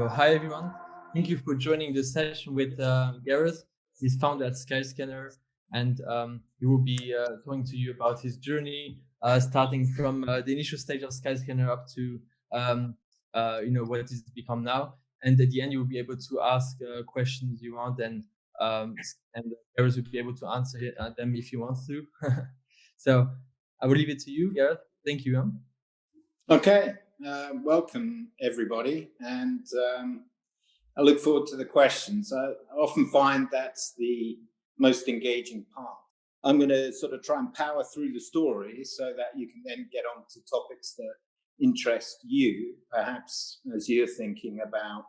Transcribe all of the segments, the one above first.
So, hi everyone. Thank you for joining this session with Gareth. He's founder at Skyscanner, and he will be talking to you about his journey, starting from the initial stage of Skyscanner up to what it's become now. And at the end, you will be able to ask questions you want, and Gareth will be able to answer them if he wants to. So, I will leave it to you, Gareth. Thank you. Okay. Welcome, everybody, and I look forward to the questions. I often find that's the most engaging part. I'm going to sort of try and power through the story so that you can then get on to topics that interest you, perhaps as you're thinking about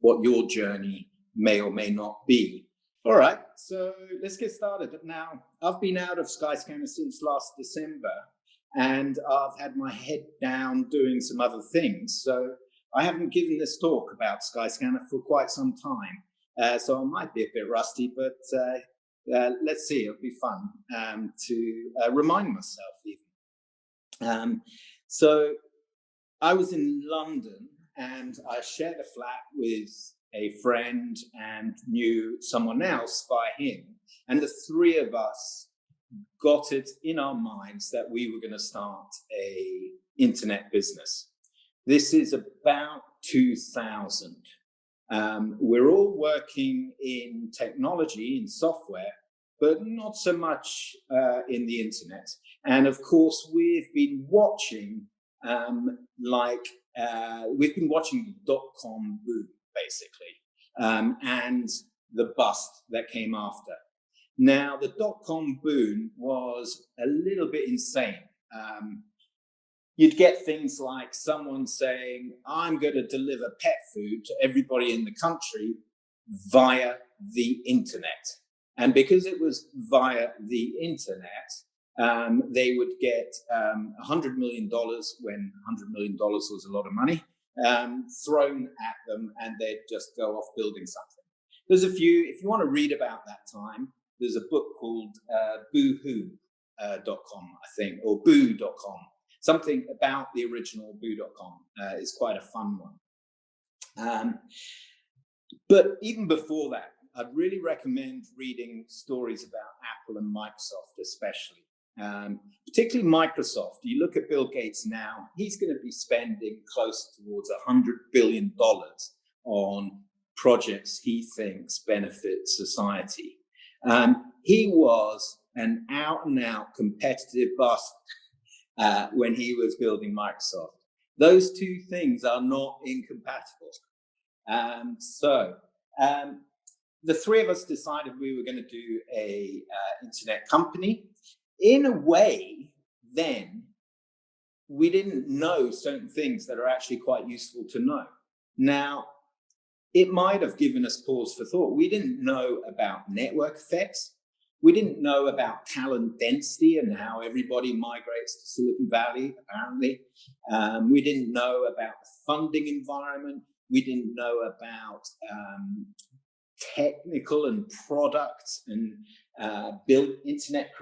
what your journey may or may not be. All right, so let's get started. Now, I've been out of Skyscanner since last December, and I've had my head down doing some other things. So I haven't given this talk about Skyscanner for quite some time. So I might be a bit rusty, but let's see, it'll be fun to remind myself even. So I was in London and I shared a flat with a friend and knew someone else via him. And the three of us got it in our minds that we were going to start a internet business. This is about 2000. We're all working in technology, in software, but not so much in the internet. And of course, we've been watching we've been watching the dot-com boom, basically, and the bust that came after. Now, the dot-com boom was a little bit insane. You'd get things like someone saying, I'm going to deliver pet food to everybody in the country via the internet. And because it was via the internet, they would get $100 million, when $100 million was a lot of money, thrown at them, and they'd just go off building something. There's a few, if you want to read about that time, there's a book called boohoo.com, I think, or boo.com. Something about the original boo.com is quite a fun one. But even before that, I'd really recommend reading stories about Apple and Microsoft, especially. Particularly Microsoft. You look at Bill Gates now, he's going to be spending close towards $100 billion on projects he thinks benefit society. He was an out-and-out competitive bust when he was building Microsoft. Those two things are not incompatible. The three of us decided we were going to do a internet company. In a way, then, we didn't know certain things that are actually quite useful to know. Now, it might have given us pause for thought. We didn't know about network effects. We didn't know about talent density and how everybody migrates to Silicon Valley, apparently. We didn't know about the funding environment. We didn't know about technical and products and build internet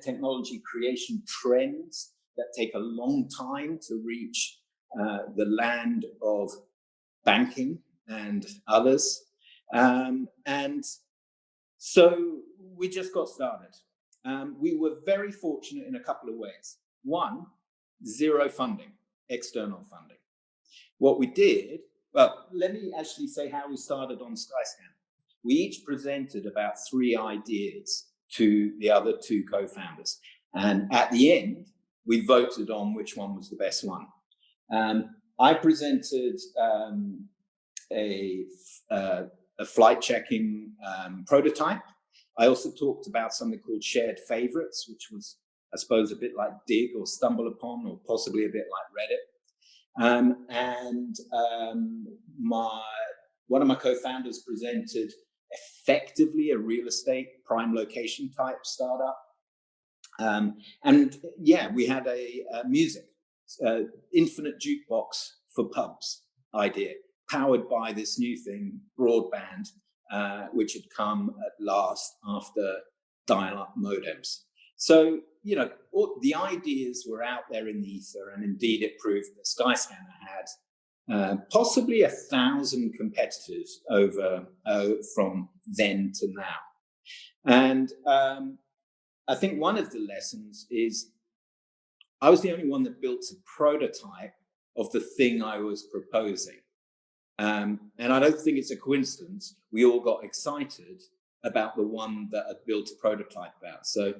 technology creation trends that take a long time to reach the land of banking and others. And so we just got started. We were very fortunate in a couple of ways. One, zero funding, external funding. What we did, well, let me actually say how we started on Skyscanner. We each presented about 3 ideas to the other 2 co-founders. And at the end, we voted on which one was the best one. I presented a flight checking prototype. I also talked about something called shared favorites, which was, I suppose, a bit like Dig or Stumble Upon, or possibly a bit like Reddit. One of my co-founders presented effectively a real estate prime location type startup. We had a music, infinite jukebox for pubs idea, powered by this new thing, broadband, which had come at last after dial-up modems. So, all the ideas were out there in the ether, and indeed it proved that Skyscanner had possibly 1,000 competitors over from then to now. And I think one of the lessons is I was the only one that built a prototype of the thing I was proposing. And I don't think it's a coincidence we all got excited about the one that I built a prototype about. So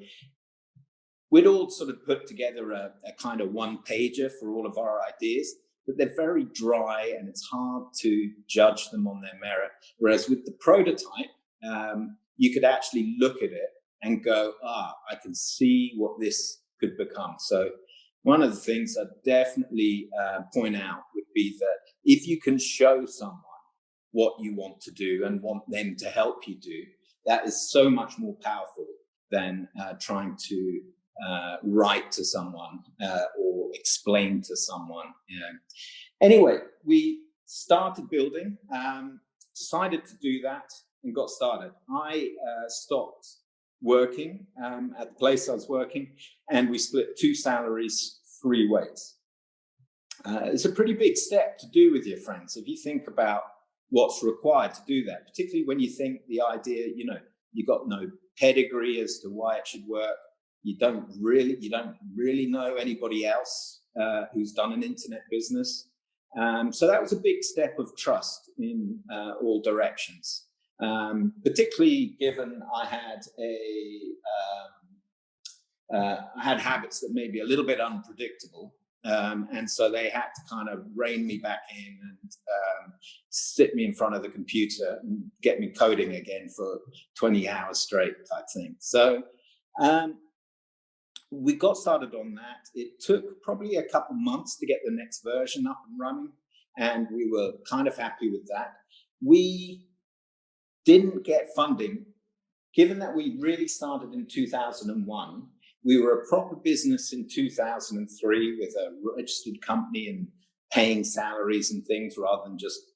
we'd all sort of put together a kind of one-pager for all of our ideas, but they're very dry and it's hard to judge them on their merit. Whereas with the prototype, you could actually look at it and go, I can see what this could become. So one of the things I'd definitely point out would be that if you can show someone what you want to do and want them to help you do, that is so much more powerful than trying to write to someone or explain to someone. Anyway, we started building, decided to do that and got started. I stopped working at the place I was working, and we split 2 salaries 3 ways. It's a pretty big step to do with your friends if you think about what's required to do that, particularly when you think the idea, you got no pedigree as to why it should work. You don't really know anybody else who's done an internet business. So that was a big step of trust in all directions. Particularly given I had habits that may be a little bit unpredictable. And so they had to kind of rein me back in and sit me in front of the computer and get me coding again for 20 hours straight type thing. So we got started on that. It took probably a couple months to get the next version up and running, and we were kind of happy with that. We didn't get funding. Given that we really started in 2001, we were a proper business in 2003 with a registered company and paying salaries and things rather than just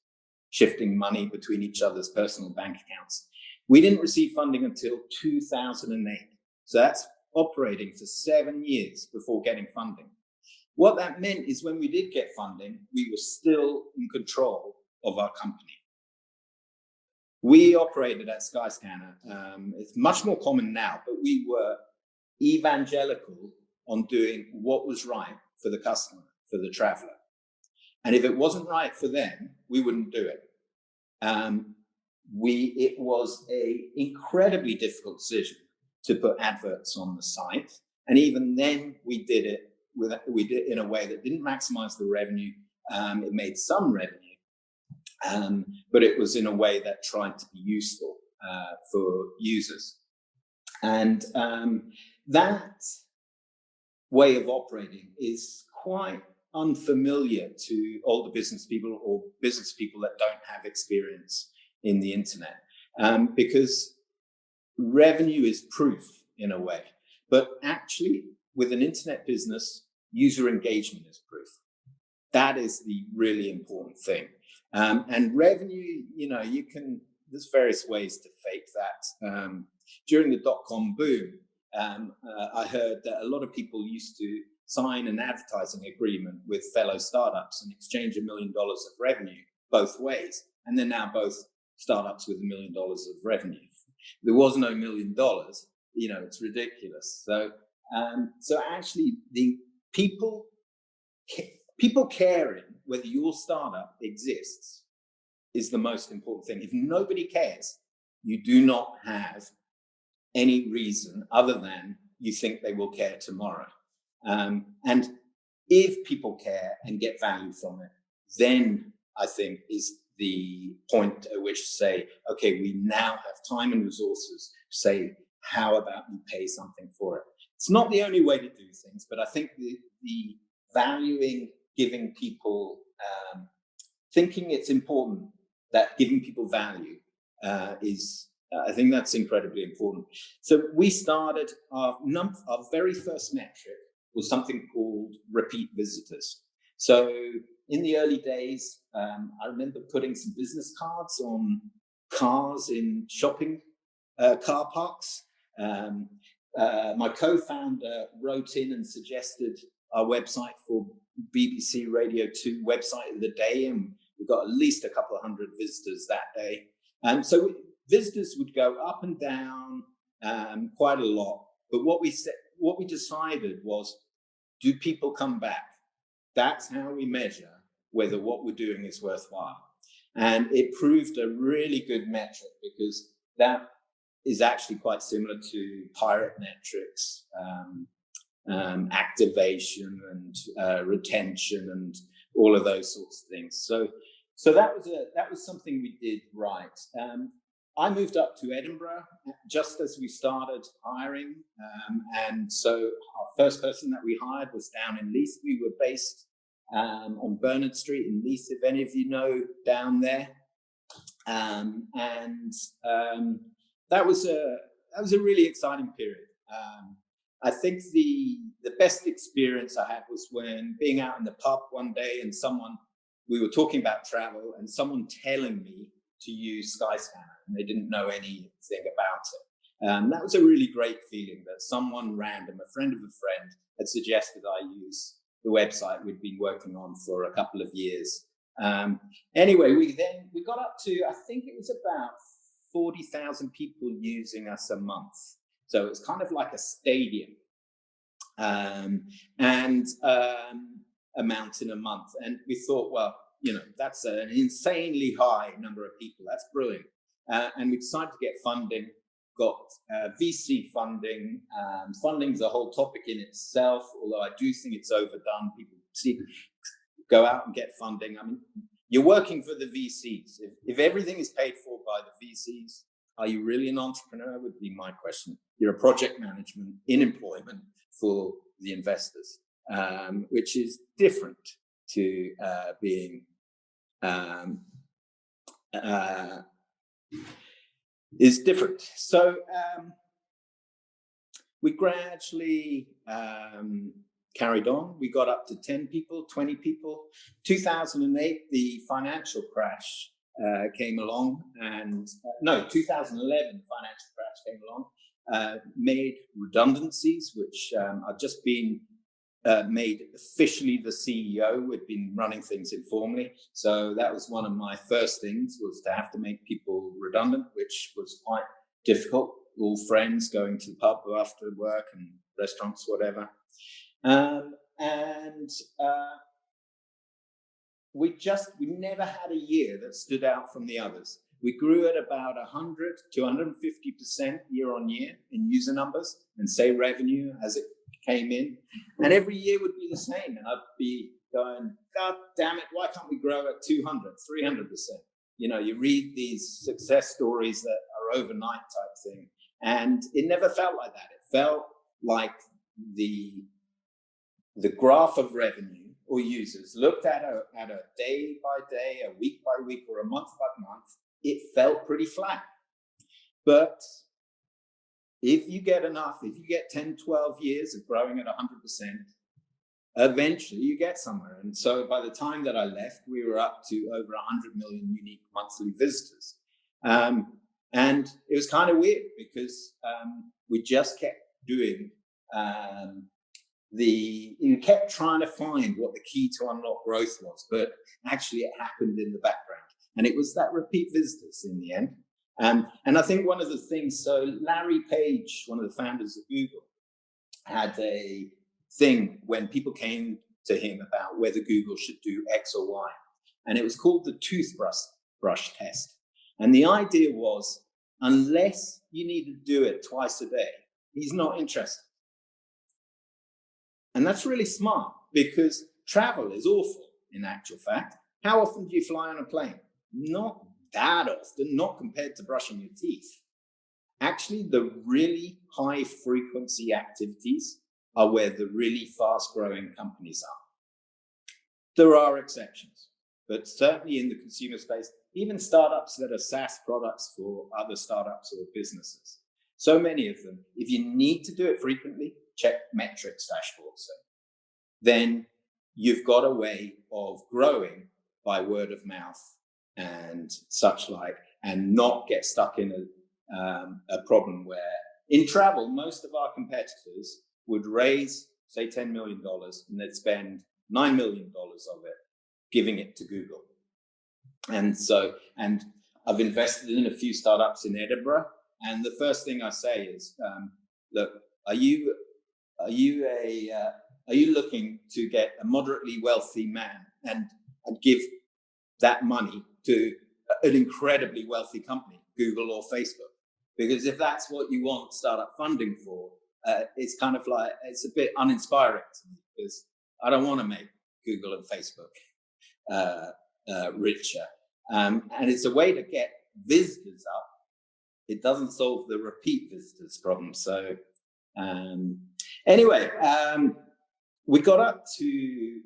shifting money between each other's personal bank accounts. We didn't receive funding until 2008. So that's operating for 7 years before getting funding. What that meant is when we did get funding, we were still in control of our company. We operated at Skyscanner. It's much more common now, but we were evangelical on doing what was right for the customer, for the traveler. And if it wasn't right for them, we wouldn't do it. It was an incredibly difficult decision to put adverts on the site. And even then we did it in a way that didn't maximize the revenue. It made some revenue, but it was in a way that tried to be useful for users. And that way of operating is quite unfamiliar to older business people or business people that don't have experience in the internet, because revenue is proof in a way. But actually, with an internet business, user engagement is proof. That is the really important thing. And revenue, there's various ways to fake that. During the dot-com boom, I heard that a lot of people used to sign an advertising agreement with fellow startups and exchange $1 million of revenue both ways. And they're now both startups with $1 million of revenue. There was no $1 million, it's ridiculous. So actually the people caring whether your startup exists is the most important thing. If nobody cares, you do not have any reason other than you think they will care tomorrow. And if people care and get value from it, then I think is the point at which to say, okay, we now have time and resources to say, how about you pay something for it? It's not the only way to do things, but I think the valuing, giving people, thinking it's important that giving people value is, I think that's incredibly important. So we started, our very first metric was something called repeat visitors. So in the early days, I remember putting some business cards on cars in shopping car parks. My co-founder wrote in and suggested our website for BBC Radio 2 website of the day, and we got at least a couple of hundred visitors that day. So visitors would go up and down quite a lot. But what we decided was, do people come back? That's how we measure whether what we're doing is worthwhile. And it proved a really good metric, because that is actually quite similar to pirate metrics, activation and retention and all of those sorts of things. So that was something we did right. I moved up to Edinburgh just as we started hiring, and so our first person that we hired was down in Leith. We were based on Bernard Street in Leith, if any of you know down there, and that was a really exciting period. I think the best experience I had was when being out in the pub one day and we were talking about travel and someone telling me to use Skyscanner, and they didn't know anything about it. That was a really great feeling that someone random, a friend of a friend, had suggested I use the website we'd been working on for a couple of years. Anyway, we got up to, I think it was about 40,000 people using us a month. So it's kind of like a stadium, and amount in a month. And we thought, well, that's an insanely high number of people. That's brilliant. And we decided to get funding, got VC funding. Funding's a whole topic in itself, although I do think it's overdone. People go out and get funding. I mean, you're working for the VCs. If everything is paid for by the VCs, are you really an entrepreneur, would be my question. You're a project management in employment for the investors, which is different to being is different. So we gradually carried on. We got up to 10 people, 20 people. 2008, the financial crash came along, and 2011 financial crash came along, made redundancies, which I've just been made officially the CEO. We'd been running things informally. So that was one of my first things, was to have to make people redundant, which was quite difficult. All friends going to the pub after work and restaurants, whatever. We never had a year that stood out from the others. We grew at about 100 to 150% year on year in user numbers and say revenue as it came in. And every year would be the same. And I'd be going, God damn it, why can't we grow at 200, 300%? You read these success stories that are overnight type thing. And it never felt like that. It felt like the graph of revenue or users looked at a day by day, a week by week, or a month by month. It felt pretty flat. But if you get 10, 12 years of growing at 100%, eventually you get somewhere. And so by the time that I left, we were up to over 100 million unique monthly visitors. And it was kind of weird, because we just kept doing you kept trying to find what the key to unlock growth was, but actually it happened in the background. And it was that repeat visitors in the end. And I think one of the things, so Larry Page, one of the founders of Google, had a thing when people came to him about whether Google should do X or Y. And it was called the toothbrush test. And the idea was, unless you need to do it twice a day, he's not interested. And that's really smart, because travel is awful in actual fact. How often do you fly on a plane? Not that often, not compared to brushing your teeth. Actually, the really high frequency activities are where the really fast growing companies are. There are exceptions, but certainly in the consumer space, even startups that are SaaS products for other startups or businesses, so many of them, if you need to do it frequently, check metrics dashboards, then you've got a way of growing by word of mouth and such like, and not get stuck in a problem where in travel, most of our competitors would raise say $10 million, and they'd spend $9 million of it giving it to Google. And I've invested in a few startups in Edinburgh. And the first thing I say is, look, are you looking to get a moderately wealthy man and give that money to an incredibly wealthy company, Google or Facebook? Because if that's what you want startup funding for, it's kind of like, it's a bit uninspiring to me, because I don't want to make Google and Facebook richer. And it's a way to get visitors up. It doesn't solve the repeat visitors problem. So anyway, we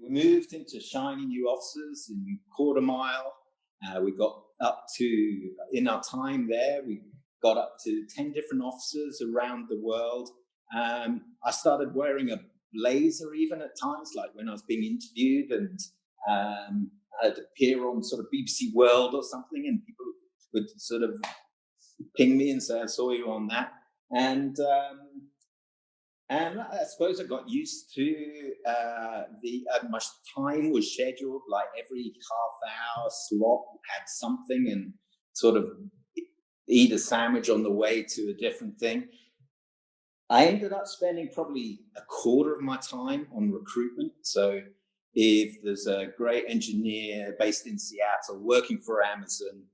moved into shiny new offices in Quarter Mile. We got up to, in our time there, we got up to 10 different offices around the world. I started wearing a blazer even at times, like when I was being interviewed, and I'd appear on sort of BBC World or something, and people would sort of ping me and say, I saw you on that. And I suppose I got used to my time was scheduled, like every half hour slot had something, and sort of eat a sandwich on the way to a different thing. I ended up spending probably a quarter of my time on recruitment. So if there's a great engineer based in Seattle working for Amazon,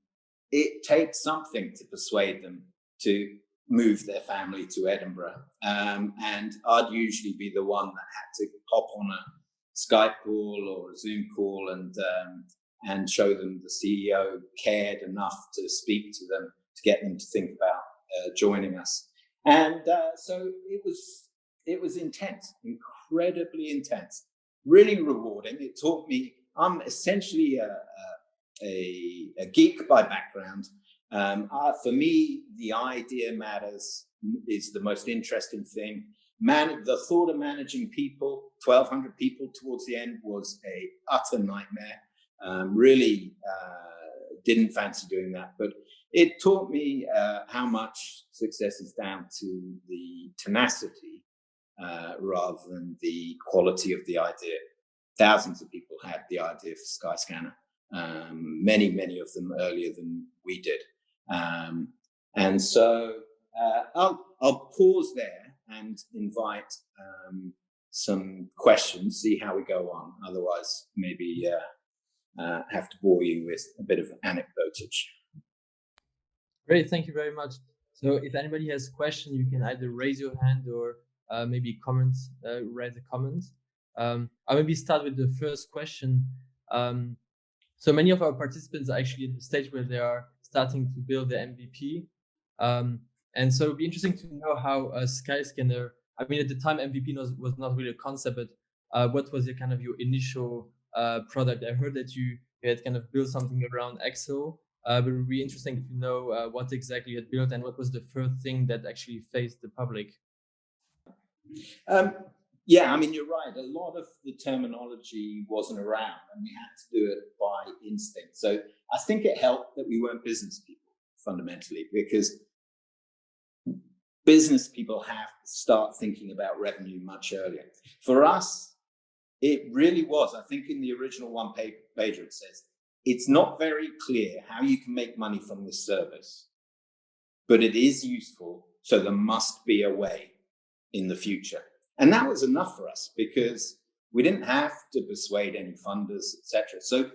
it takes something to persuade them to move their family to Edinburgh. And I'd usually be the one that had to hop on a Skype call or a Zoom call and show them the CEO cared enough to speak to them, to get them to think about joining us. And so it was intense, incredibly intense, really rewarding. It taught me, I'm essentially a geek by background. For me, the idea matters is the most interesting thing. The thought of managing people, 1,200 people towards the end, was a utter nightmare. Really didn't fancy doing that, but it taught me how much success is down to the tenacity rather than the quality of the idea. Thousands of people had the idea for Skyscanner, many of them earlier than we did. And so I'll pause there and invite some questions, see how we go on. Otherwise, maybe have to bore you with a bit of anecdotage. Great, thank you very much. So if anybody has a question, you can either raise your hand or maybe write a comment. I'll maybe start with the first question. So many of our participants are actually at the stage where they are starting to build the MVP. And so it'd be interesting to know how Skyscanner, I mean, at the time MVP was not really a concept, but what was your initial product? I heard that you had kind of built something around Excel, but it would be interesting to know what exactly you had built and what was the first thing that actually faced the public. Yeah, I mean, you're right. A lot of the terminology wasn't around, and we had to do it by instinct. So I think it helped that we weren't business people fundamentally, because business people have to start thinking about revenue much earlier. For us, it really was. I think in the original one pager, it says, it's not very clear how you can make money from this service, but it is useful, so there must be a way in the future. And that was enough for us, because we didn't have to persuade any funders, etc. So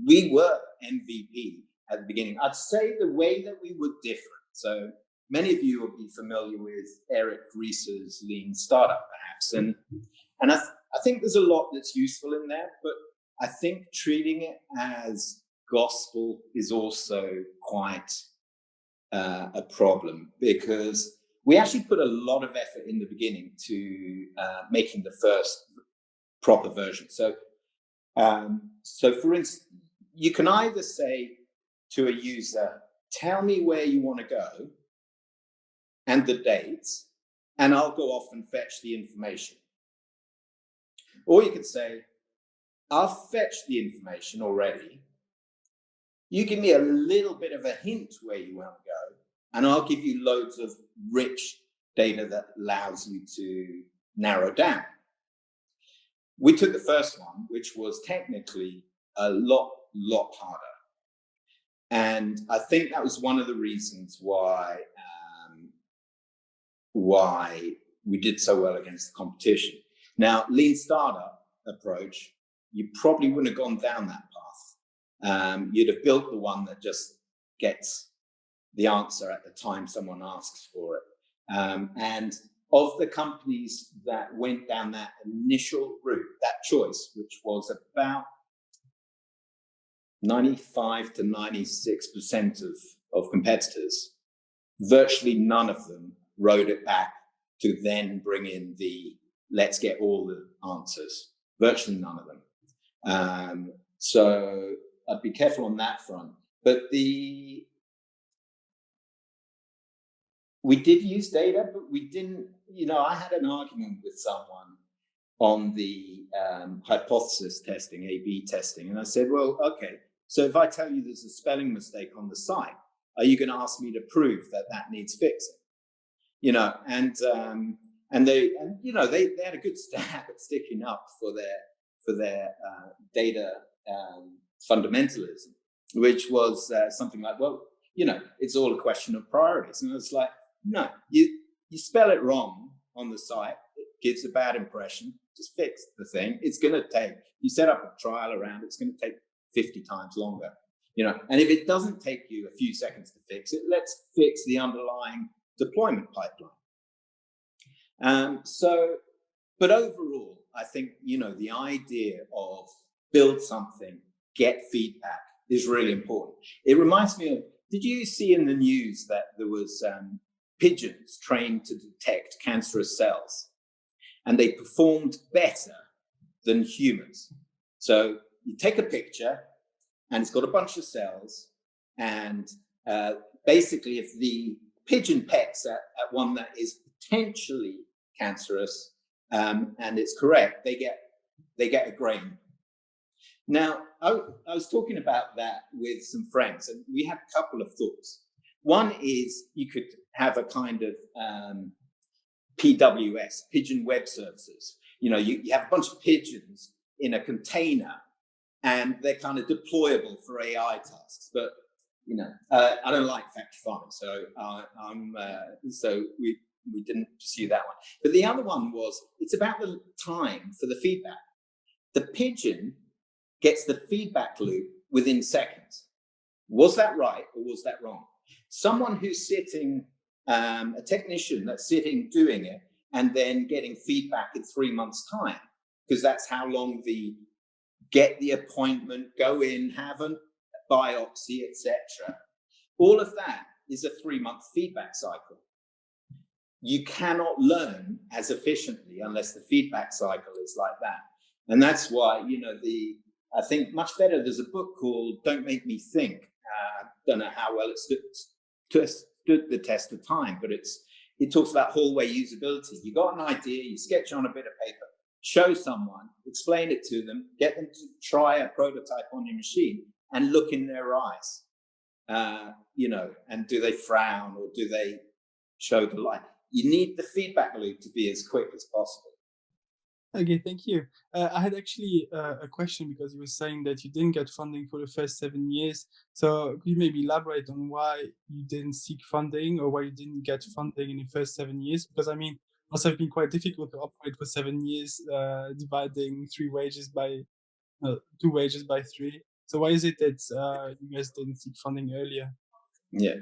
we were MVP at the beginning. I'd say the way that we were different. So many of you will be familiar with Eric Ries's Lean Startup, perhaps. And I think there's a lot that's useful in there, but I think treating it as gospel is also quite a problem, because we actually put a lot of effort in the beginning to making the first proper version. So for instance, you can either say to a user, tell me where you want to go and the dates, and I'll go off and fetch the information. Or you could say, I'll fetch the information already. You give me a little bit of a hint where you want to go, and I'll give you loads of rich data that allows you to narrow down. We took the first one, which was technically a lot harder. And I think that was one of the reasons why we did so well against the competition. Now, lean startup approach, you probably wouldn't have gone down that path. You'd have built the one that just gets the answer at the time someone asks for it. And of the companies that went down that initial route, that choice, which was about 95 to 96% of competitors, virtually none of them rode it back to then bring in the let's get all the answers. Virtually none of them. So I'd be careful on that front. But we did use data, but we didn't, I had an argument with someone on the hypothesis testing, A/B testing. And I said, well, okay, so if I tell you there's a spelling mistake on the site, are you going to ask me to prove that needs fixing? And they had a good stab at sticking up for their data fundamentalism, which was something like, well, it's all a question of priorities. And it's like, no, you spell it wrong on the site, it gives a bad impression. Just fix the thing. It's going to take, you set up a trial around, it's going to take 50 times longer, and if it doesn't take you a few seconds to fix it, let's fix the underlying deployment pipeline. But overall, I think, the idea of build something, get feedback is really important. It reminds me of, did you see in the news that there was pigeons trained to detect cancerous cells, and they performed better than humans? So you take a picture and it's got a bunch of cells, and basically if the pigeon pecks at one that is potentially cancerous and it's correct, they get a grain. Now, I was talking about that with some friends, and we had a couple of thoughts. One is you could have a kind of PWS, pigeon web services. You have a bunch of pigeons in a container, and they're kind of deployable for AI tasks. But I don't like factory farming, so we didn't pursue that one. But the other one was, it's about the time for the feedback. The pigeon gets the feedback loop within seconds. Was that right or was that wrong? Someone who's sitting, a technician that's sitting doing it and then getting feedback in 3 months' time, because that's how long get the appointment, go in, have a biopsy, etc. All of that is a 3-month feedback cycle. You cannot learn as efficiently unless the feedback cycle is like that. And that's why, I think much better, there's a book called Don't Make Me Think. Don't know how well it stood the test of time, but it talks about hallway usability. You got an idea, you sketch on a bit of paper, show someone, explain it to them, get them to try a prototype on your machine and look in their eyes, and do they frown or do they show the light? You need the feedback loop to be as quick as possible. Okay, thank you. I had actually a question, because you were saying that you didn't get funding for the first 7 years. So could you maybe elaborate on why you didn't seek funding, or why you didn't get funding in the first 7 years? Because it must have been quite difficult to operate for 7 years, dividing 2 wages by 3. So why is it that you guys didn't seek funding earlier? Yeah.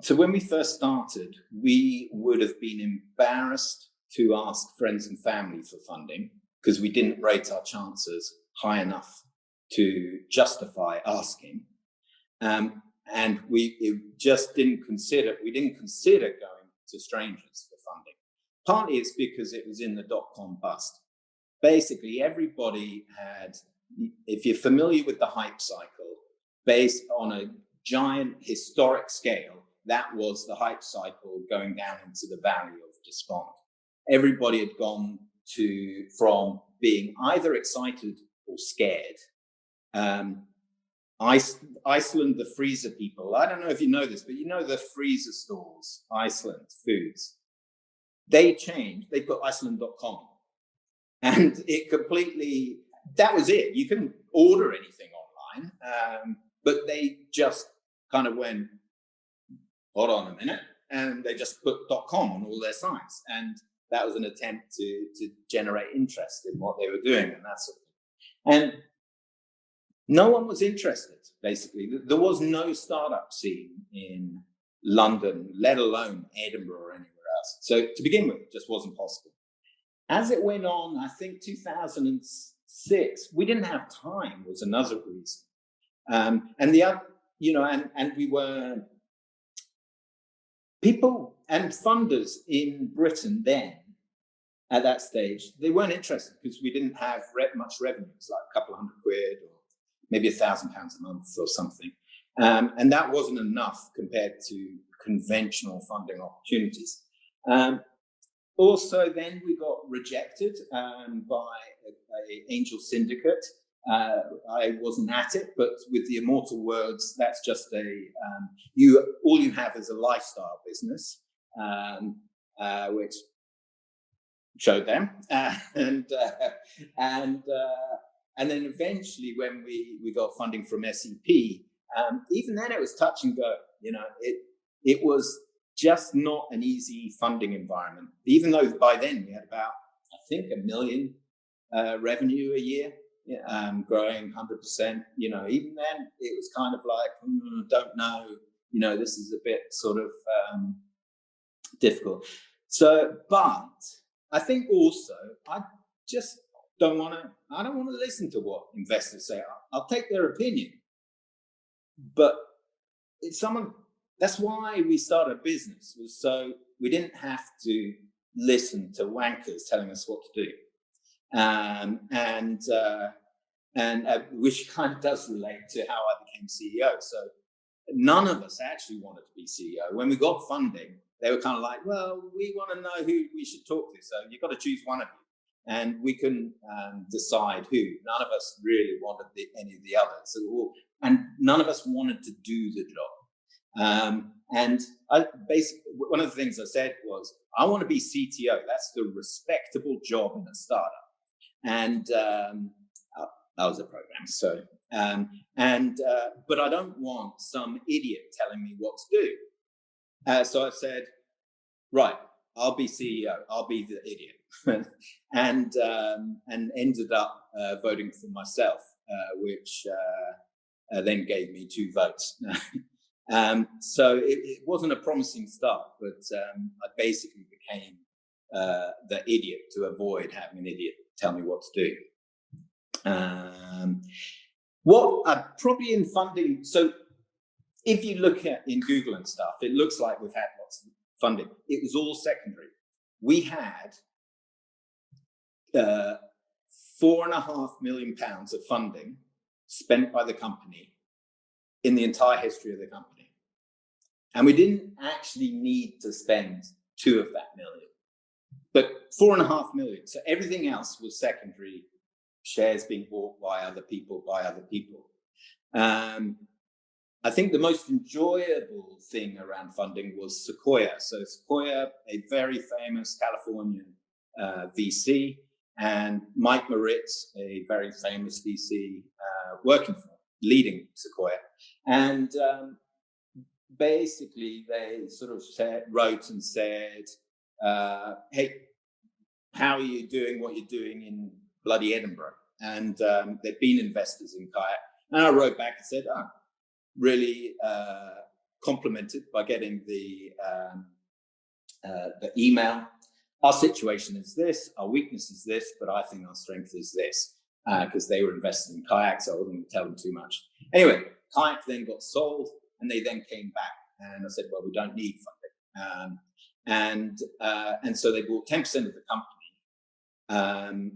So when we first started, we would have been embarrassed to ask friends and family for funding, because we didn't rate our chances high enough to justify asking. And we didn't consider going to strangers for funding. Partly it's because it was in the dot-com bust. Basically, everybody had, if you're familiar with the hype cycle, based on a giant historic scale, that was the hype cycle going down into the valley of despond. Everybody had gone from being either excited or scared. Iceland, the freezer people, I don't know if you know this, but the freezer stores, Iceland Foods. they changed. They put Iceland.com, and it completely. That was it. You couldn't order anything online, but they just kind of went, hold on a minute, and they just put .com on all their sites, and that was an attempt to generate interest in what they were doing and that sort of thing. And no one was interested. Basically, there was no startup scene in London, let alone Edinburgh or anywhere else. So to begin with, it just wasn't possible. As it went on, I think 2006, we didn't have time was another reason. And the other, and we were people and funders in Britain then at that stage, they weren't interested because we didn't have much revenue. It's like a couple of £100 or maybe £1,000 a month or something. And that wasn't enough compared to conventional funding opportunities. Also, then we got rejected by an angel syndicate. I wasn't at it, but with the immortal words, that's just all you have is a lifestyle business, which showed them, and then eventually when we got funding from SEP, even then it was touch and go. It was just not an easy funding environment, even though by then we had about, I think, $1 million revenue a year, growing 100%. Even then it was kind of like, don't know, this is a bit sort of difficult. So, but I think also I just don't want to listen to what investors say. I'll take their opinion, but it's that's why we started a business, was so we didn't have to listen to wankers telling us what to do. Which kind of does relate to how I became CEO. So none of us actually wanted to be CEO. When we got funding, they were kind of like, well, we want to know who we should talk to. So you've got to choose one of you. And we couldn't decide who. None of us really wanted any of the others. And none of us wanted to do the job. And I basically, one of the things I said was, I want to be CTO. That's the respectable job in a startup. And that was a program. So, but I don't want some idiot telling me what to do. So I said, right, I'll be CEO. I'll be the idiot, and ended up voting for myself, which then gave me 2 votes. So it wasn't a promising start, but I basically became the idiot to avoid having an idiot tell me what to do. What probably in funding, so if you look at in Google and stuff, it looks like we've had lots of funding. It was all secondary. We had £4.5 million of funding spent by the company in the entire history of the company. And we didn't actually need to spend 2 of that million, but 4.5 million. So everything else was secondary, shares being bought by other people. I think the most enjoyable thing around funding was Sequoia. So Sequoia, a very famous Californian VC, and Mike Moritz, a very famous VC leading Sequoia. And basically they sort of wrote and said, hey, how are you doing what you're doing in bloody Edinburgh? And they'd been investors in Kayak. And I wrote back and said, really complimented by getting the email. Our situation is this, our weakness is this, but I think our strength is this, because they were invested in Kayak, so I wouldn't tell them too much. Anyway, Kayak then got sold, and they then came back, and I said, well, we don't need funding. And so they bought 10% of the company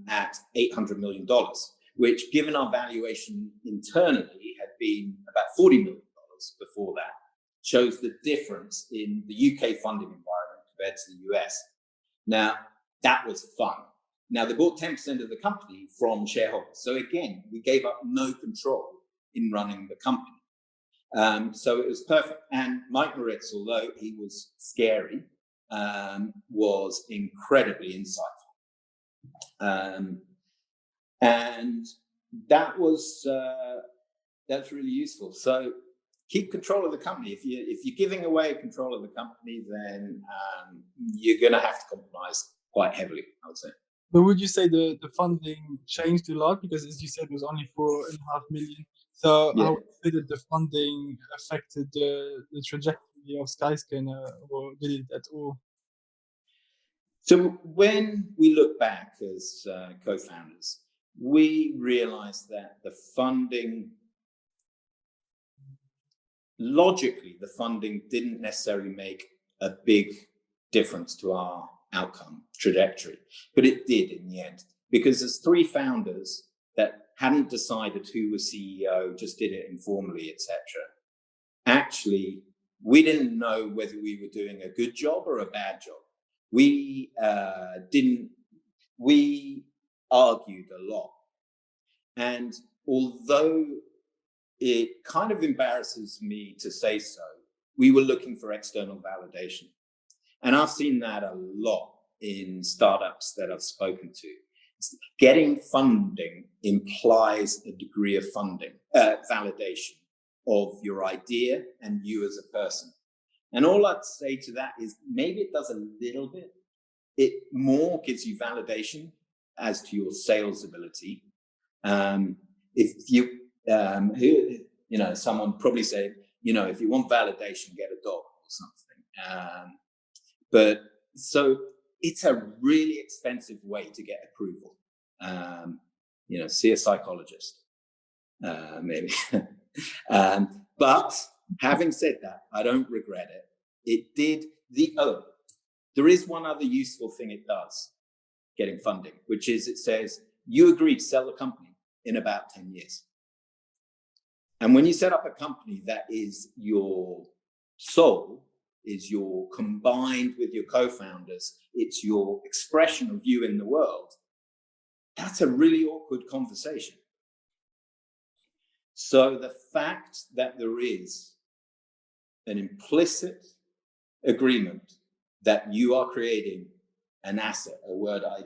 at $800 million, which, given our valuation internally, had been about $40 million before that, shows the difference in the UK funding environment compared to the US. Now, that was fun. Now, they bought 10% of the company from shareholders. So again, we gave up no control in running the company. So it was perfect. And Mike Moritz, although he was scary, was incredibly insightful. And that was that's really useful. So keep control of the company. If you're giving away control of the company, then you're going to have to compromise quite heavily, I would say. But would you say the funding changed a lot? Because as you said, it was only 4.5 million. So Yeah. how did the funding affected the trajectory of Skyscanner, or did it at all? So when we look back as co-founders, we realized that the funding, logically, the funding didn't necessarily make a big difference to our outcome trajectory, but it did in the end, because as three founders that hadn't decided who was CEO, just did it informally, etc. Actually, we didn't know whether we were doing a good job or a bad job. We argued a lot. And although it kind of embarrasses me to say so, we were looking for external validation. And I've seen that a lot in startups that I've spoken to. Getting funding implies a degree of validation of your idea and you as a person. And all I'd say to that is maybe it does a little bit. It more gives you validation as to your sales ability. If you, someone probably said, if you want validation, get a dog or something. But so it's a really expensive way to get approval. See a psychologist, maybe. But having said that, I don't regret it. It did there is one other useful thing it does, getting funding, which is it says you agree to sell the company in about 10 years. And when you set up a company that is your soul, is your combined with your co-founders, it's your expression of you in the world, that's a really awkward conversation. So the fact that there is an implicit agreement that you are creating an asset, a word I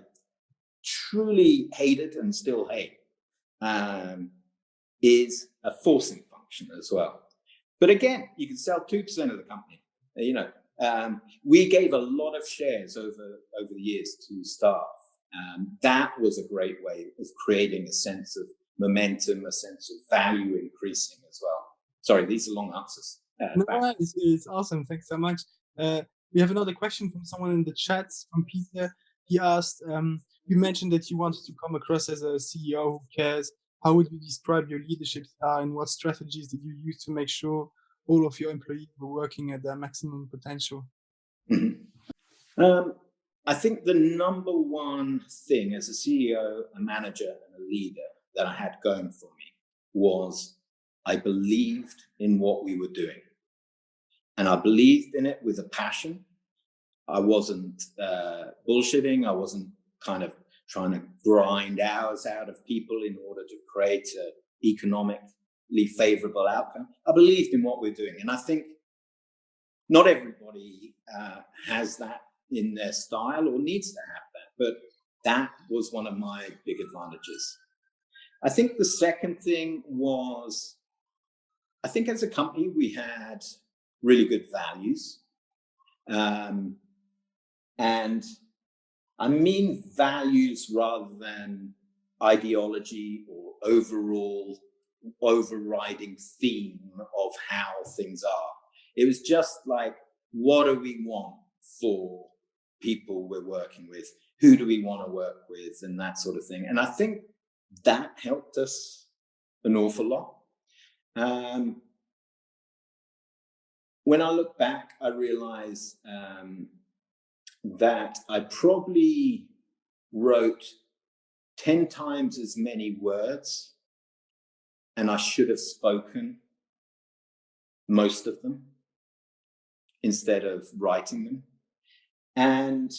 truly hated and still hate, is a forcing function as well. But again, you can sell 2% of the company. We gave a lot of shares over the years to staff. That was a great way of creating a sense of momentum, a sense of value increasing as well. Sorry, these are long answers. No, it's awesome. Thanks so much. We have another question from someone in the chat, from Peter. He asked, you mentioned that you wanted to come across as a CEO who cares. How would you describe your leadership style, and what strategies did you use to make sure all of your employees were working at their maximum potential? Mm-hmm. I think the number one thing as a CEO, a manager, and a leader that I had going for me was I believed in what we were doing. And I believed in it with a passion. I wasn't bullshitting. I wasn't kind of trying to grind hours out of people in order to create an economically favorable outcome. I believed in what we're doing. And I think not everybody has that in their style or needs to have that, but that was one of my big advantages. I think the second thing was, I think as a company, we had really good values. And I mean values rather than ideology or overall overriding theme of how things are. It was just like, what do we want for people we're working with? Who do we want to work with? And that sort of thing. And I think that helped us an awful lot. When I look back, I realize that I probably wrote 10 times as many words, and I should have spoken most of them instead of writing them. And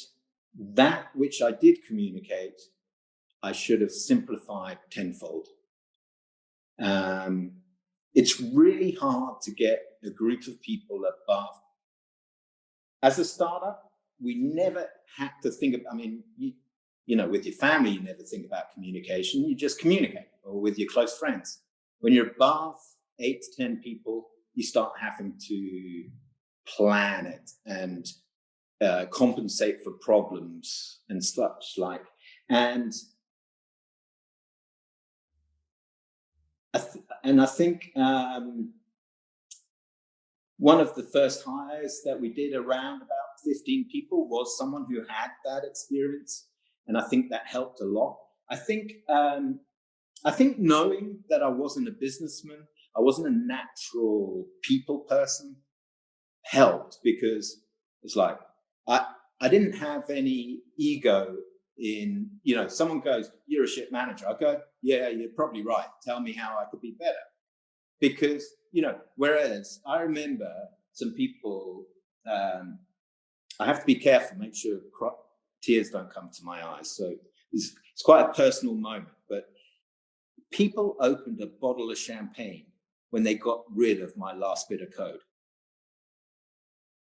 that which I did communicate, I should have simplified tenfold. It's really hard to get a group of people above. As a startup, we never had to think of, I mean, you know, with your family, you never think about communication. You just communicate, or with your close friends. When you're above 8 to 10 people, you start having to plan it and compensate for problems and such like. And I think one of the first hires that we did, around about 15 people, was someone who had that experience, and I think that helped a lot. I think knowing that I wasn't a businessman, I wasn't a natural people person, helped, because it's like I didn't have any ego in, you know, someone goes, "You're a shit manager." I go, "Yeah, you're probably right. Tell me how I could be better." Because, you know, whereas I remember some people, I have to be careful, make sure tears don't come to my eyes. So it's quite a personal moment, but people opened a bottle of champagne when they got rid of my last bit of code.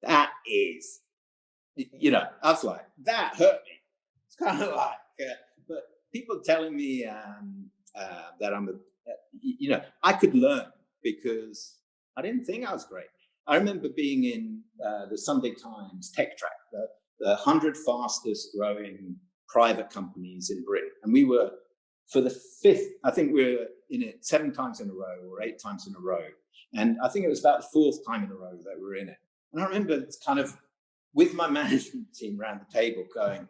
That is, you know, I was like, that hurt me. It's kind of like, but people telling me that I'm you know, I could learn, because I didn't think I was great. I remember being in the Sunday Times Tech Track, the 100 fastest growing private companies in Britain. And we were, for the 5th, I think we were in it 7 times in a row or 8 times in a row. And I think it was about the 4th time in a row that we were in it. And I remember it's kind of with my management team around the table going,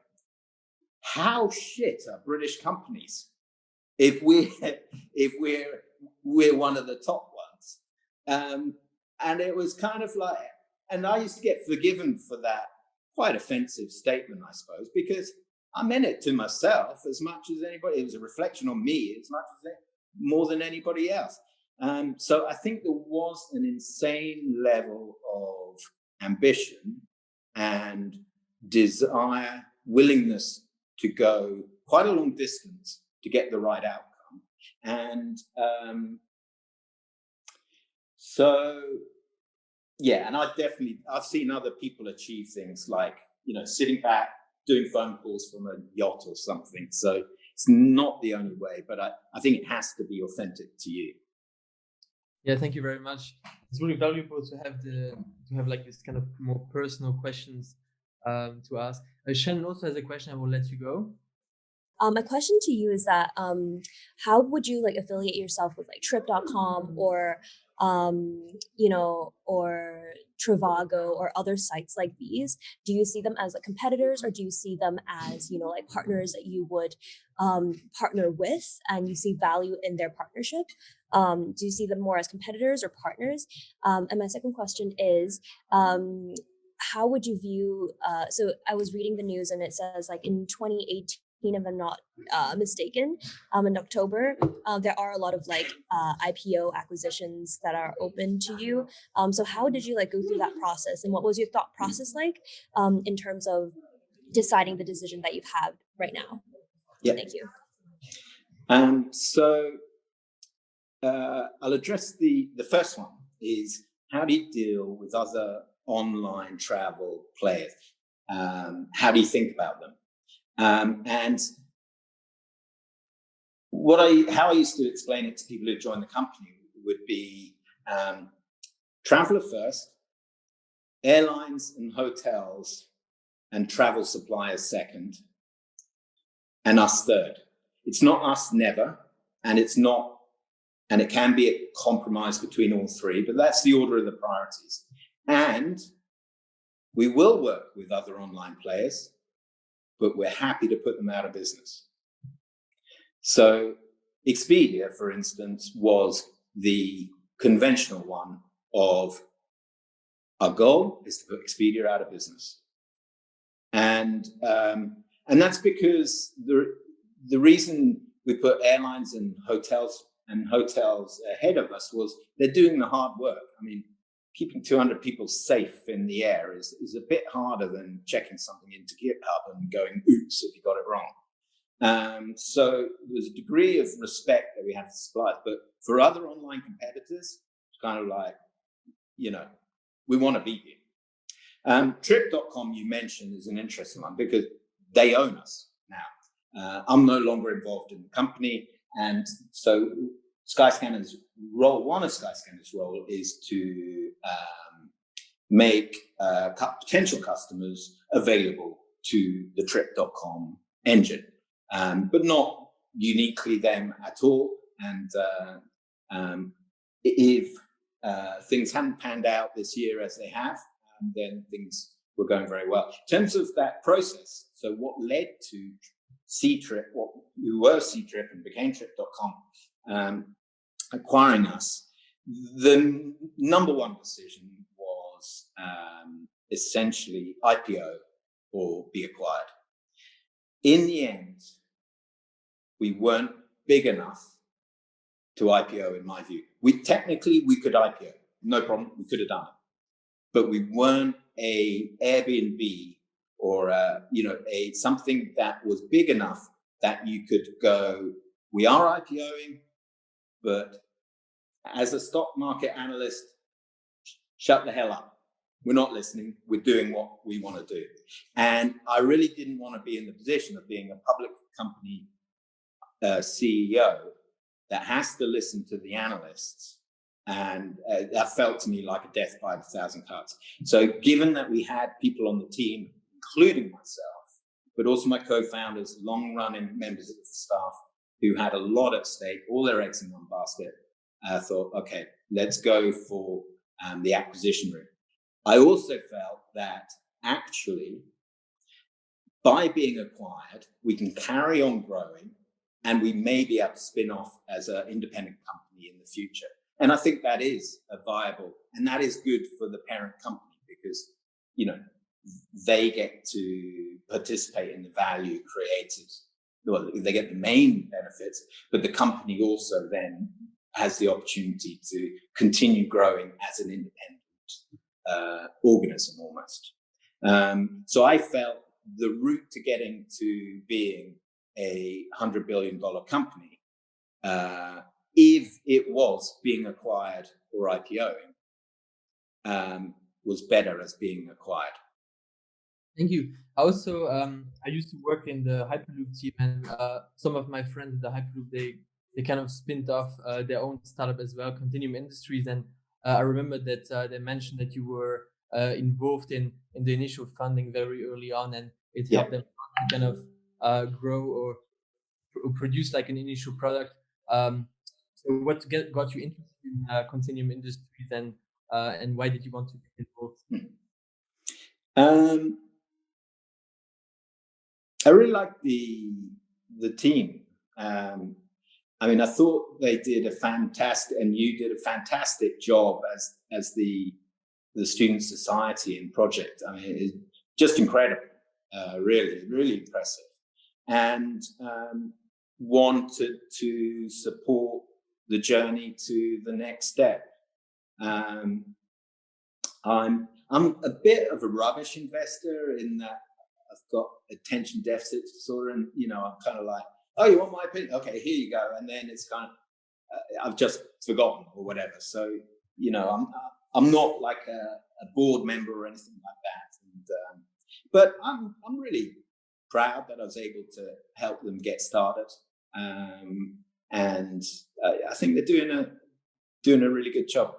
how shit are British companies if we're one of the top ones? And it was kind of like, and I used to get forgiven for that quite offensive statement, I suppose, because I meant it to myself as much as anybody. It was a reflection on me as much as more than anybody else. So I think there was an insane level of ambition and desire, willingness to go quite a long distance to get the right outcome. And so, yeah, and I've seen other people achieve things like, you know, sitting back, doing phone calls from a yacht or something. So it's not the only way, but I think it has to be authentic to you. Yeah, thank you very much. It's really valuable to have like this kind of more personal questions to ask. Shannon also has a question. I will let you go. My question to you is that how would you like affiliate yourself with like trip.com or you know, or Trivago or other sites like these? Do you see them as like competitors, or do you see them as, you know, like partners that you would partner with and you see value in their partnership? Do you see them more as competitors or partners? And my second question is, how would you view, so I was reading the news and it says like in 2018, if I'm not mistaken, in October, there are a lot of like IPO acquisitions that are open to you. So how did you like go through that process, and what was your thought process like in terms of deciding the decision that you've had right now? Yeah. Thank you. So I'll address the first one, is how do you deal with other online travel players? How do you think about them? And how I used to explain it to people who join the company would be traveler first, airlines and hotels and travel suppliers second, and us third. It's not us never, and it can be a compromise between all three, but that's the order of the priorities. And we will work with other online players, but we're happy to put them out of business. So Expedia, for instance, was the conventional one of our goal is to put Expedia out of business. And that's because the reason we put airlines and hotels ahead of us was they're doing the hard work. I mean, keeping 200 people safe in the air is a bit harder than checking something into GitHub and going, oops, if you got it wrong. So there's a degree of respect that we have to suppliers. But for other online competitors, it's kind of like, you know, we want to beat you. Trip.com you mentioned is an interesting one because they own us now. I'm no longer involved in the company, and so Skyscanner's role, one of Skyscanner's role, is to make potential customers available to the Trip.com engine, but not uniquely them at all. And if things hadn't panned out this year as they have, then things were going very well. In terms of that process, so what led to C-Trip, who were C-Trip and became Trip.com, acquiring us, the number one decision was essentially IPO or be acquired. In the end, we weren't big enough to IPO, in my view. We could IPO, no problem, we could have done it. But we weren't a Airbnb or something that was big enough that you could go, we are IPOing, but as a stock market analyst, shut the hell up. We're not listening. We're doing what we want to do. And I really didn't want to be in the position of being a public company CEO that has to listen to the analysts. And that felt to me like a death by 1,000 cuts. So given that we had people on the team, including myself, but also my co-founders, long-running members of the staff who had a lot at stake, all their eggs in one basket, I thought, okay, let's go for the acquisition route. I also felt that actually, by being acquired, we can carry on growing and we may be able to spin off as an independent company in the future. And I think that is a viable, and that is good for the parent company because, they get to participate in the value created. Well, they get the main benefits, but the company also then has the opportunity to continue growing as an independent organism almost. So I felt the route to getting to being a $100 billion company, if it was being acquired or IPOing, was better as being acquired. Thank you. Also, I used to work in the Hyperloop team, and some of my friends at the Hyperloop, they kind of spinned off their own startup as well, Continuum Industries. And I remember that they mentioned that you were involved in the initial funding very early on, and it helped them to kind of grow or produce like an initial product. So what got you interested in Continuum Industries, and why did you want to get involved? I really liked the team. I mean, I thought they did a fantastic, and you did a fantastic job as the student society and project. I mean, it's just incredible, really, really impressive, and wanted to support the journey to the next step. I'm a bit of a rubbish investor in that I've got attention deficit disorder, and I'm kind of like, oh, you want my opinion? Okay, here you go. And then it's kind of I've just forgotten or whatever. So I'm not like a board member or anything like that. And but I'm really proud that I was able to help them get started. And I think they're doing a really good job.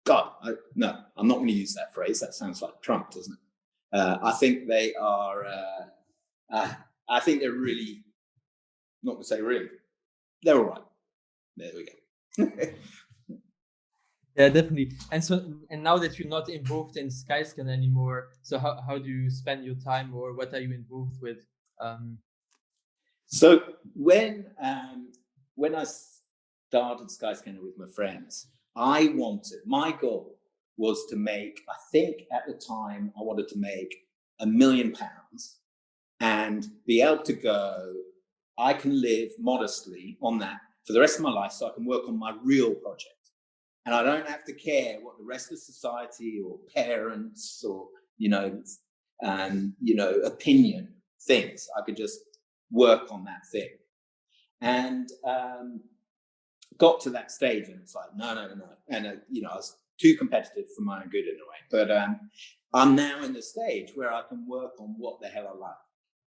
God, no, I'm not going to use that phrase. That sounds like Trump, doesn't it? I think they are. I think they're really. Not going to say really. They're all right. There we go. Yeah, definitely. And now that you're not involved in Skyscanner anymore, so how do you spend your time, or what are you involved with? So when I started Skyscanner with my friends, my goal was to make, I think at the time I wanted to make £1 million and be able to go, I can live modestly on that for the rest of my life so I can work on my real project. And I don't have to care what the rest of society or parents or, opinion thinks. I could just work on that thing. And got to that stage and it's like, no. And, I was too competitive for my own good in a way. But I'm now in the stage where I can work on what the hell I like.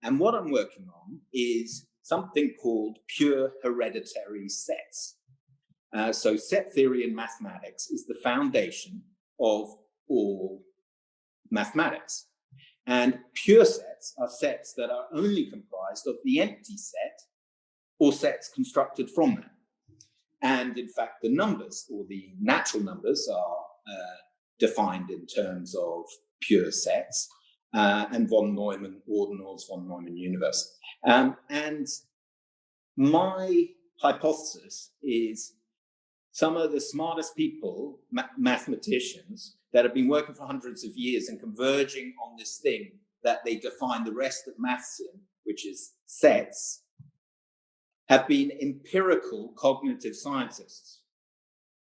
And what I'm working on is something called pure hereditary sets. So set theory in mathematics is the foundation of all mathematics. And pure sets are sets that are only comprised of the empty set or sets constructed from that. And in fact, the numbers or the natural numbers are defined in terms of pure sets and von Neumann ordinals, von Neumann universe. And my hypothesis is some of the smartest people, mathematicians, that have been working for hundreds of years and converging on this thing that they define the rest of maths in, which is sets, have been empirical cognitive scientists.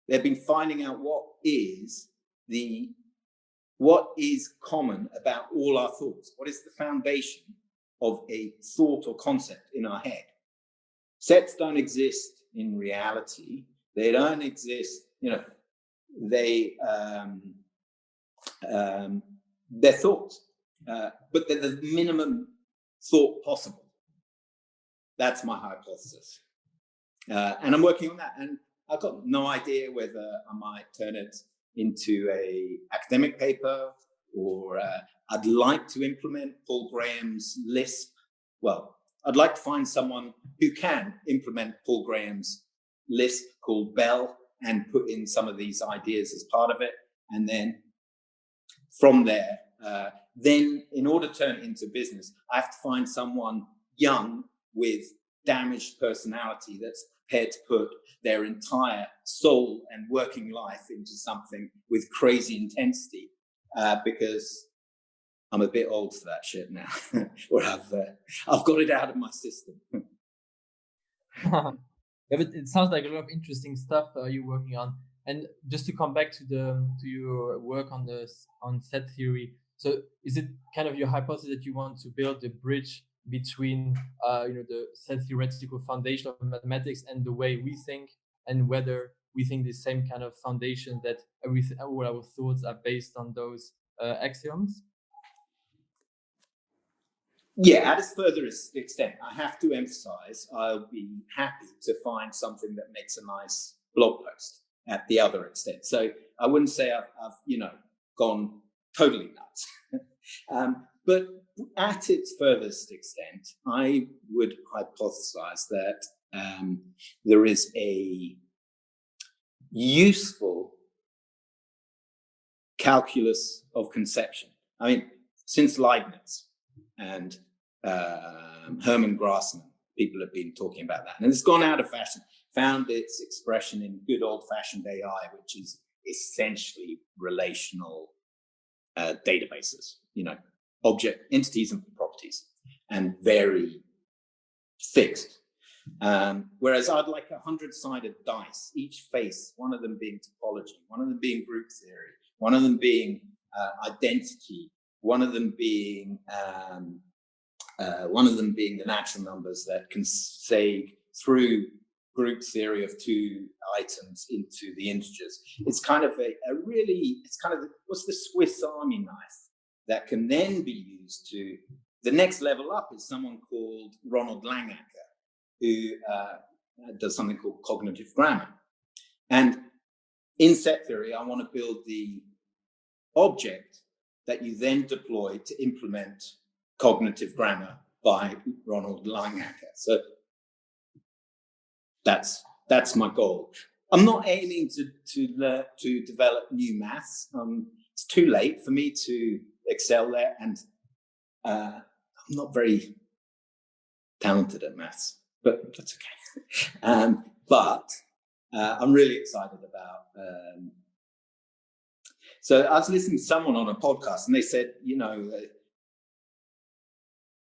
They've been finding out what is common about all our thoughts. What is the foundation of a thought or concept in our head? Sets don't exist in reality. They don't exist, they're thoughts, but they're the minimum thought possible. That's my hypothesis. And I'm working on that. And I've got no idea whether I might turn it into an academic paper or I'd like to implement Paul Graham's Lisp. Well, I'd like to find someone who can implement Paul Graham's Lisp called Bell and put in some of these ideas as part of it. And then from there, then in order to turn it into business, I have to find someone young with damaged personality that's prepared to put their entire soul and working life into something with crazy intensity, because I'm a bit old for that shit now, or I've got it out of my system. Yeah, but it sounds like a lot of interesting stuff you're working on. And just to come back to your work on set theory, so is it kind of your hypothesis that you want to build a bridge between the set theoretical foundation of mathematics and the way we think, and whether we think the same kind of foundation that all our thoughts are based on those axioms? Yeah, at a further extent, I have to emphasize I'll be happy to find something that makes a nice blog post at the other extent. So I wouldn't say I've gone totally nuts. But at its furthest extent, I would hypothesize that there is a useful calculus of conception. I mean, since Leibniz and Hermann Grassmann, people have been talking about that. And it's gone out of fashion, found its expression in good old-fashioned AI, which is essentially relational databases, object entities and properties, and very fixed. Whereas I'd like 100-sided dice, each face, one of them being topology, one of them being group theory, one of them being identity, one of them being the natural numbers that can say through group theory of two items into the integers. It's kind of what's the Swiss Army knife that can then be used to. The next level up is someone called Ronald Langacker, who does something called cognitive grammar. And in set theory, I want to build the object that you then deploy to implement cognitive grammar by Ronald Langacker. So that's my goal. I'm not aiming to develop new maths. It's too late for me to excel there, and I'm not very talented at maths, but that's okay. But I'm really excited about. So I was listening to someone on a podcast, and they said,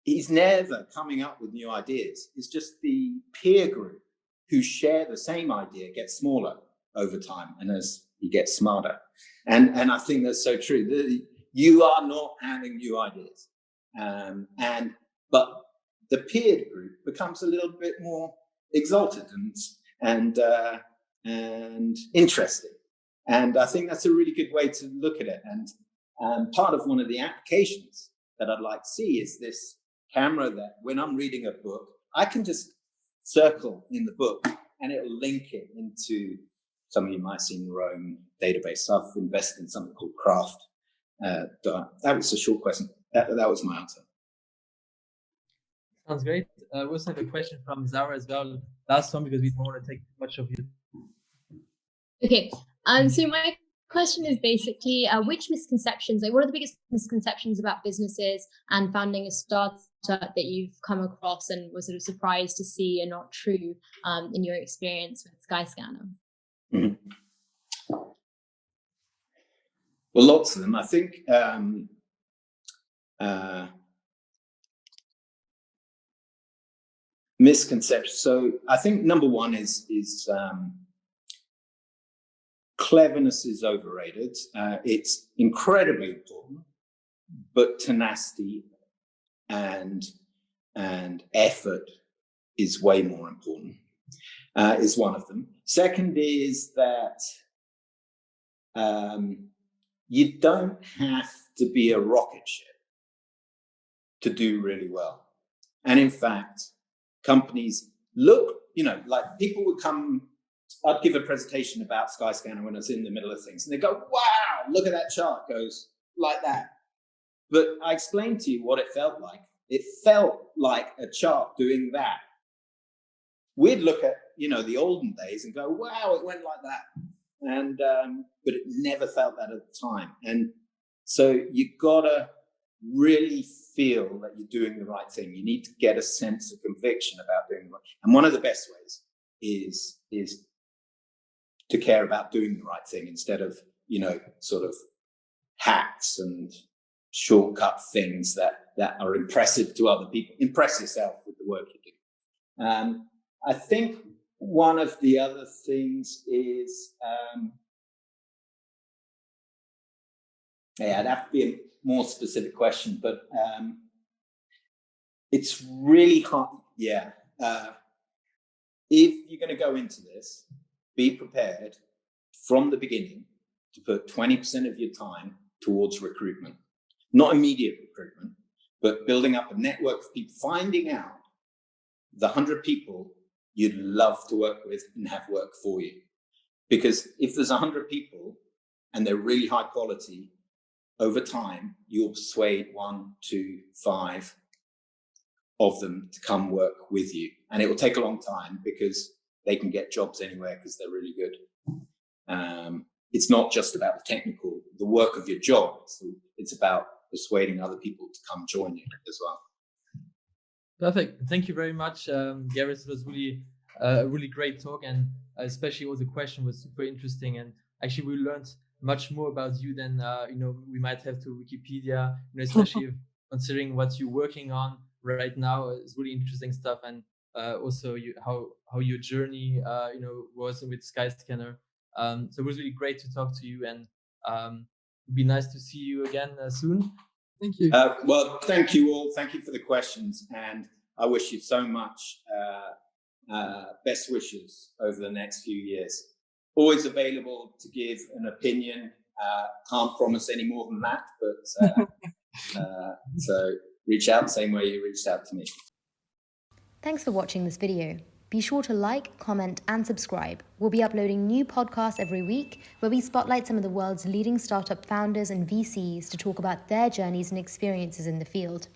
he's never coming up with new ideas. It's just the peer group who share the same idea gets smaller over time, and as you get smarter. And I think that's so true. You are not having new ideas, but the peer group becomes a little bit more exalted and interesting. And I think that's a really good way to look at it. And Part of one of the applications that I'd like to see is this camera that when I'm reading a book, I can just circle in the book and it'll link it into some of you might have seen Rome database. So I've invested in something called Craft. That was a short question. That was my answer. Sounds great. We also have a question from Zara as well. Last one, because we don't want to take too much of you. Okay. So my question is basically, which misconceptions, like what are the biggest misconceptions about businesses and founding a startup that you've come across and were sort of surprised to see are not true in your experience with Skyscanner? Mm-hmm. Well, lots of them. I think misconception. So I think number one is cleverness is overrated. It's incredibly important, but tenacity and effort is way more important. Is one of them. Second is that you don't have to be a rocket ship to do really well. And in fact, companies look, like people would come, I'd give a presentation about Skyscanner when I was in the middle of things, and they go, wow, look at that chart, goes like that. But I explained to you what it felt like. It felt like a chart doing that. We'd look at, the olden days and go, wow, it went like that. And, but it never felt that at the time. And so you gotta really feel that you're doing the right thing. You need to get a sense of conviction about doing the right. And one of the best ways is to care about doing the right thing instead of, sort of hacks and shortcut things that are impressive to other people. Impress yourself with the work you do. I think one of the other things is, I'd have to be a more specific question, but it's really hard. Yeah. If you're going to go into this, be prepared from the beginning to put 20% of your time towards recruitment. Not immediate recruitment, but building up a network of people, finding out the 100 people you'd love to work with and have work for you. Because if there's 100 people and they're really high quality, over time, you'll persuade 1, 2, 5 of them to come work with you. And it will take a long time because they can get jobs anywhere because they're really good. It's not just about the work of your job. It's about persuading other people to come join you as well. Perfect. Thank you very much, Gareth. It was really a really great talk, and especially all the question was super interesting. And actually, we learned much more about you than we might have to Wikipedia. Especially considering what you're working on right now, is really interesting stuff. And also how your journey was with Skyscanner. So it was really great to talk to you, and it'd be nice to see you again soon. Thank you. Well, thank you all. Thank you for the questions, and I wish you so much best wishes over the next few years. Always available to give an opinion. Can't promise any more than that, but so reach out the same way you reached out to me. Thanks for watching this video. Be sure to like, comment, and subscribe. We'll be uploading new podcasts every week where we spotlight some of the world's leading startup founders and VCs to talk about their journeys and experiences in the field.